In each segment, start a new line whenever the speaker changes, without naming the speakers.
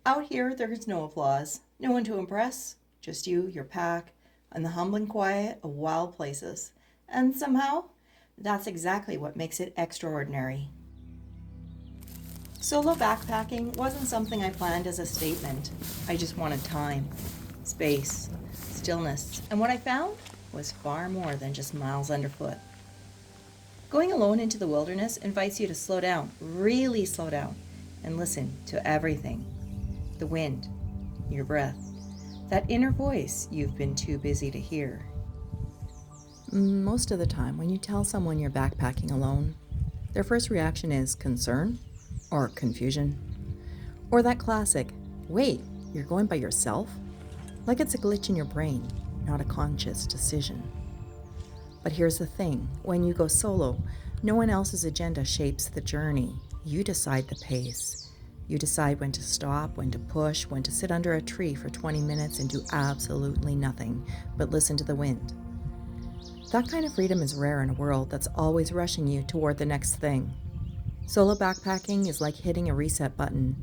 Out here, there's no applause, no one to impress, just you, your pack, and the humbling quiet of wild places. And somehow, that's exactly what makes it extraordinary. Solo backpacking wasn't something I planned as a statement. I just wanted time, space, stillness, and what I found was far more than just miles underfoot. Going alone into the wilderness invites you to slow down, really slow down, and listen to everything: the wind, your breath, that inner voice you've been too busy to hear. Most of the time, when you tell someone you're backpacking alone, their first reaction is concern or confusion. Or that classic, wait, you're going by yourself? Like it's a glitch in your brain, not a conscious decision. But here's the thing, when you go solo, no one else's agenda shapes the journey. You decide the pace. You decide when to stop, when to push, when to sit under a tree for 20 minutes and do absolutely nothing but listen to the wind. That kind of freedom is rare in a world that's always rushing you toward the next thing. Solo backpacking is like hitting a reset button.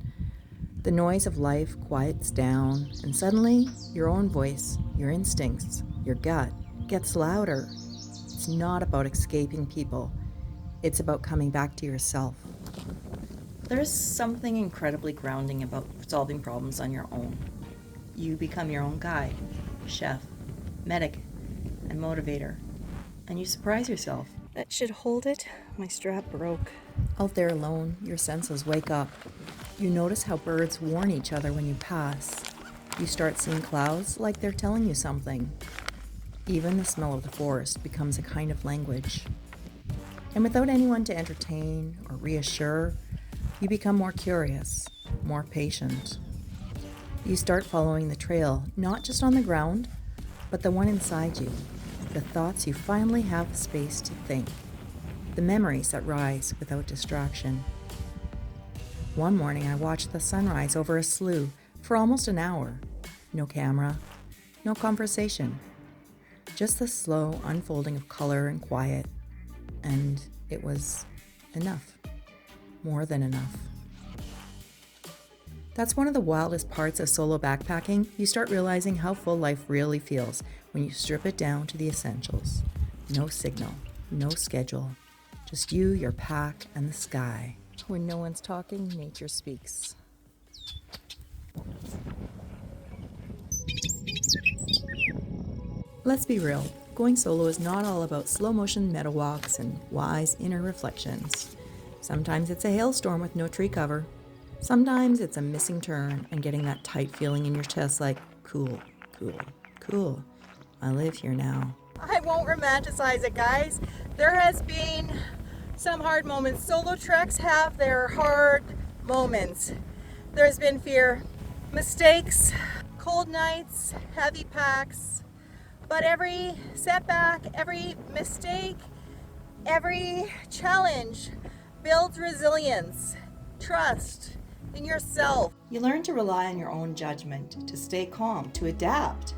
The noise of life quiets down, and suddenly your own voice, your instincts, your gut gets louder. It's not about escaping people. It's about coming back to yourself. There's something incredibly grounding about solving problems on your own. You become your own guide, chef, medic, and motivator. And you surprise yourself. That should hold it. My strap broke. Out there alone, your senses wake up. You notice how birds warn each other when you pass. You start seeing clouds like they're telling you something. Even the smell of the forest becomes a kind of language. And without anyone to entertain or reassure, you become more curious, more patient. You start following the trail, not just on the ground, but the one inside you, the thoughts you finally have space to think, the memories that rise without distraction. One morning I watched the sunrise over a slough for almost an hour. No camera, no conversation. Just the slow unfolding of color and quiet. And it was enough. More than enough. That's one of the wildest parts of solo backpacking. You start realizing how full life really feels when you strip it down to the essentials. No signal, no schedule. Just you, your pack, and the sky. When no one's talking, nature speaks. Let's be real, going solo is not all about slow motion meadow walks and wise inner reflections. Sometimes it's a hailstorm with no tree cover. Sometimes it's a missing turn and getting that tight feeling in your chest like, cool, cool, cool. I live here now. I won't romanticize it, guys. There has been some hard moments. Solo treks have their hard moments. There's been fear, mistakes, cold nights, heavy packs. But every setback, every mistake, every challenge builds resilience, trust in yourself. You learn to rely on your own judgment, to stay calm, to adapt.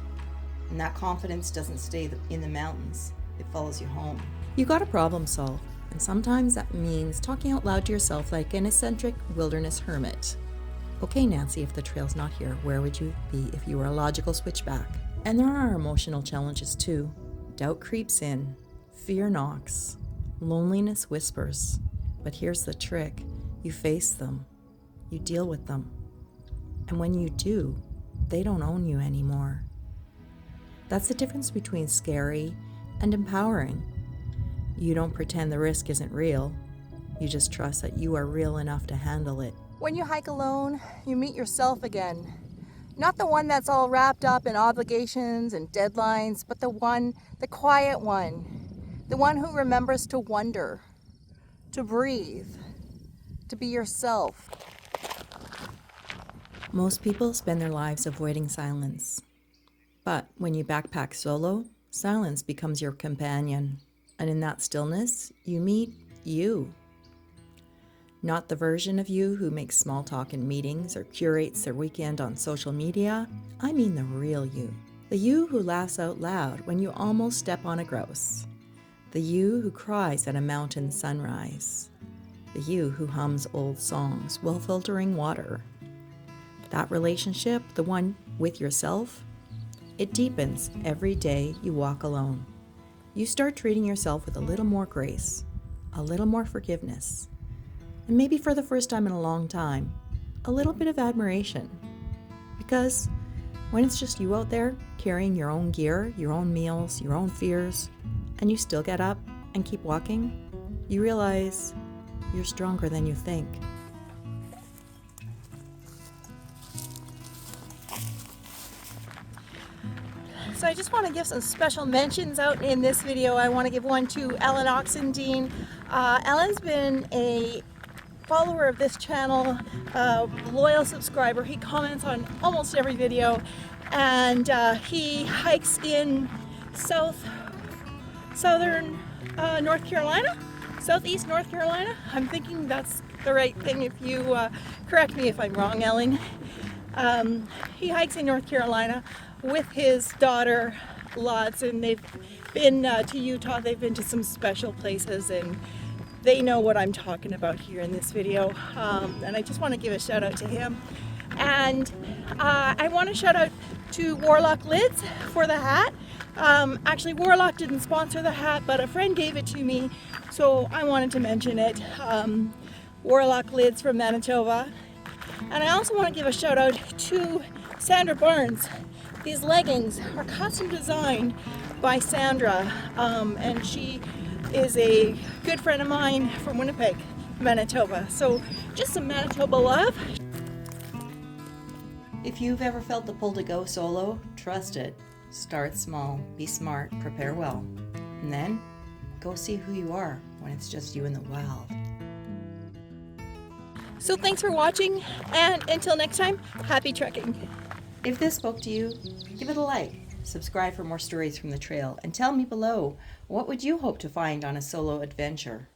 And that confidence doesn't stay in the mountains. It follows you home. You gotta problem solve. And sometimes that means talking out loud to yourself like an eccentric wilderness hermit. Okay, Nancy, if the trail's not here, where would you be if you were a logical switchback? And there are emotional challenges too. Doubt creeps in, fear knocks, loneliness whispers. But here's the trick, you face them, you deal with them. And when you do, they don't own you anymore. That's the difference between scary and empowering. You don't pretend the risk isn't real. You just trust that you are real enough to handle it. When you hike alone, you meet yourself again. Not the one that's all wrapped up in obligations and deadlines, but the quiet one. The one who remembers to wonder, to breathe, to be yourself. Most people spend their lives avoiding silence. But when you backpack solo, silence becomes your companion. And in that stillness, you meet you. Not the version of you who makes small talk in meetings or curates their weekend on social media. I mean the real you. The you who laughs out loud when you almost step on a grouse. The you who cries at a mountain sunrise. The you who hums old songs while filtering water. That relationship, the one with yourself, it deepens every day you walk alone. You start treating yourself with a little more grace, a little more forgiveness, and maybe for the first time in a long time, a little bit of admiration. Because when it's just you out there carrying your own gear, your own meals, your own fears, and you still get up and keep walking, you realize you're stronger than you think.
So I just want to give some special mentions out in this video. I want to give one to Ellen Oxendine. Ellen's been a follower of this channel, loyal subscriber. He comments on almost every video, and he hikes in southern North Carolina, southeast North Carolina. I'm thinking that's the right thing. If you correct me if I'm wrong, Ellen. He hikes in North Carolina with his daughter lots, and they've been to Utah. They've been to some special places, and they know what I'm talking about here in this video. And I just want to give a shout out to him. And I want to shout out to Warlock Lids for the hat. Actually, Warlock didn't sponsor the hat, but a friend gave it to me, so I wanted to mention it. Warlock Lids from Manitoba. And I also want to give a shout out to Sandra Barnes. These leggings are custom designed by Sandra, and she is a good friend of mine from Winnipeg, Manitoba. So just some Manitoba love.
If you've ever felt the pull to go solo, trust it. Start small, be smart, prepare well, and then go see who you are when it's just you in the wild.
So thanks for watching, and until next time, happy trekking.
If this spoke to you, give it a like, subscribe for more stories from the trail, and tell me below, what would you hope to find on a solo adventure?